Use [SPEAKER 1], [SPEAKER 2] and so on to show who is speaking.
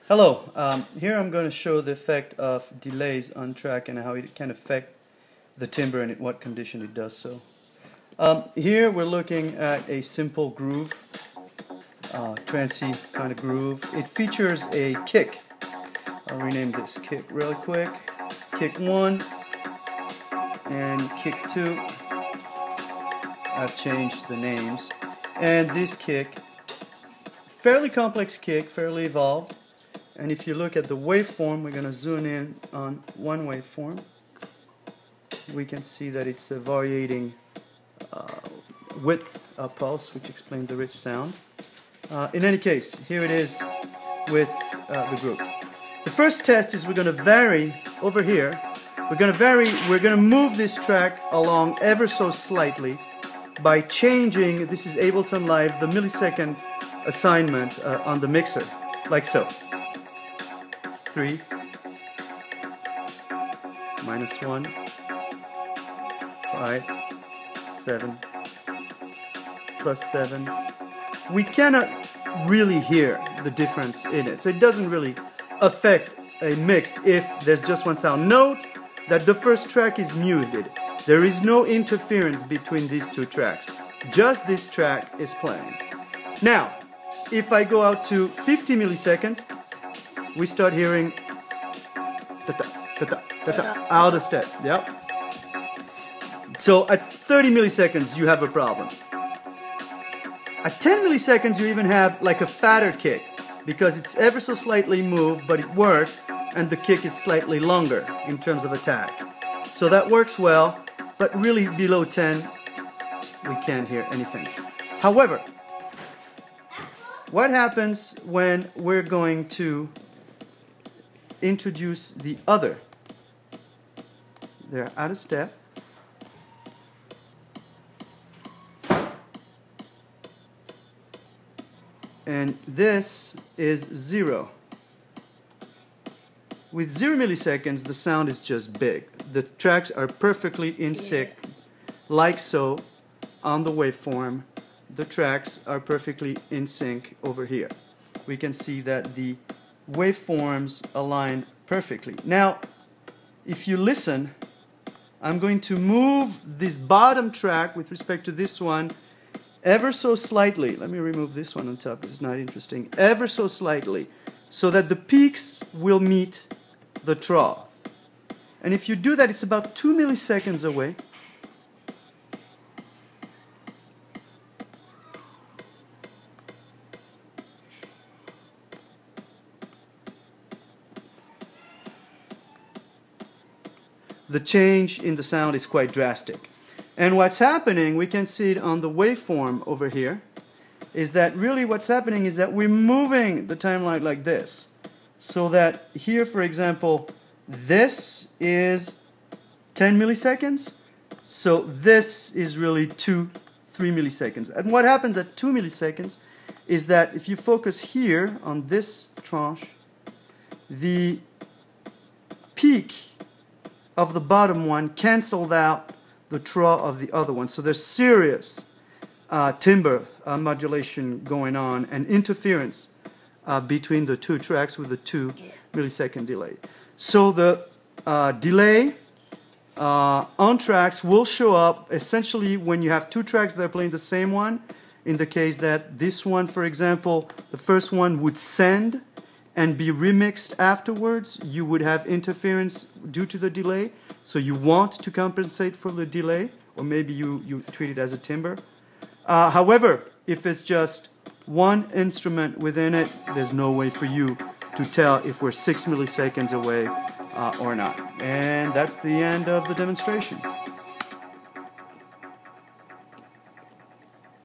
[SPEAKER 1] Hello, here I'm going to show the effect of delays on track and how it can affect the timbre and in what condition it does so. Here we're looking at a simple groove, trancey kind of groove. It features a kick. I'll rename this kick really quick. Kick 1 and kick 2. I've changed the names. And this kick, fairly complex kick, fairly evolved. And if you look at the waveform, we're going to zoom in on one waveform. We can see that it's a varying width pulse, which explains the rich sound. In any case, here it is with the group. The first test is we're going to vary over here. We're going to move this track along ever so slightly by changing, this is Ableton Live, the millisecond assignment on the mixer, like so. 3, -1, 5, 7, +7. We cannot really hear the difference in it, so it doesn't really affect a mix if there's just one sound. Note that the first track is muted. There is no interference between these two tracks. Just this track is playing. Now, if I go out to 50 milliseconds, we start hearing out of step. Yep. So at 30 milliseconds you have a problem. At 10 milliseconds you even have like a fatter kick because it's ever so slightly moved, but it works, and the kick is slightly longer in terms of attack. So that works well, but really below 10 we can't hear anything. However, what happens when we're going to introduce the other? They're out of step. And this is 0. With 0 milliseconds, the sound is just big. The tracks are perfectly in sync, like so on the waveform. The tracks are perfectly in sync over here. We can see that the waveforms align perfectly. Now, if you listen, I'm going to move this bottom track with respect to this one ever so slightly. Let me remove this one on top, it's not interesting. Ever so slightly, so that the peaks will meet the trough. And if you do that, it's about 2 milliseconds away. The change in the sound is quite drastic. And what's happening, we can see it on the waveform over here, is that really what's happening is that we're moving the timeline like this. So that here, for example, this is 10 milliseconds. So this is really 2-3 milliseconds. And what happens at 2 milliseconds is that if you focus here on this tranche, the peak of the bottom one canceled out the trough of the other one. So there's serious timbre modulation going on and interference between the two tracks with the 2 millisecond delay. So the delay on tracks will show up essentially when you have two tracks that are playing the same one. In the case that this one, for example, the first one would send and be remixed afterwards, you would have interference due to the delay. So you want to compensate for the delay, or maybe you treat it as a timbre. However, if it's just one instrument within it, there's no way for you to tell if we're 6 milliseconds away or not. And that's the end of the demonstration.